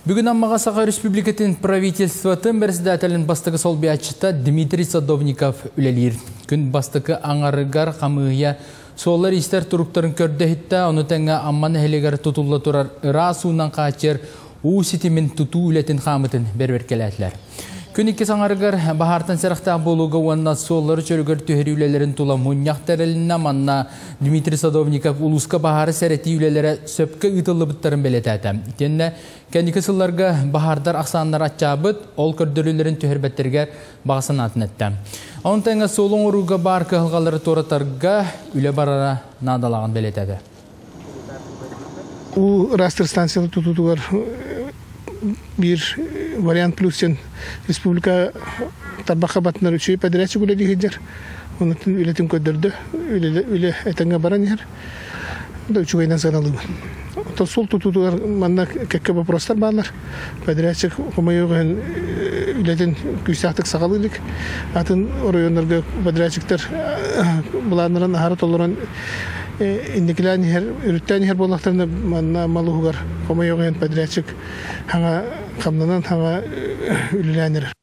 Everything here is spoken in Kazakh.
Бүгін Аммаға Саха Республикатын правительстватын председателін бастығы сол биятчыта Дмитрий Садовников үлелер. Күн бастығы аңарыгар қамығыя солар истер тұруқтарын көрді хитта, оны тәңі амман әлегер тұтулы тұрар ыра суынан қачыр у ситимен тұту үлетін қамытын берберкеләтілер. Күн икки саңарыгар бахартан сәріқтақ болуға уанна солары чөрігір түйері үлелерін тұла мұнияқтарылына манна Дмитрий Садовников улуска бахары сәреті үлелері сөпкі ұтылы бұттарын белетәді. Тенне кәндікі сылларға бахардар ақсанлар атчабыт, ол көрдірілерін түйербеттерге бағасын атын әтті. Оның тәңі солың ұруға бар кығылғалары торатарға үле барара надалаған белетәді. У растер станциялы тұтудығар bir variant plus'ın Respublika Tarbaqa batınlar üçü pederatçı gule dihidler. Onun için üretim kördürdü. Öyle etenge baran yer. Da üçü gaydan sanalım. Sol tutudular manna kekke prostar bağlar. Pederatçı kumayığın üretim güçsaktık sağalıydık. Atın orayonlarga pederatçıklar bulanların aharat olaran indikilen her ürütten her bolaklarında manna maluğlar kumayığın pederatçık hanga kamlanan hanga ülülenir.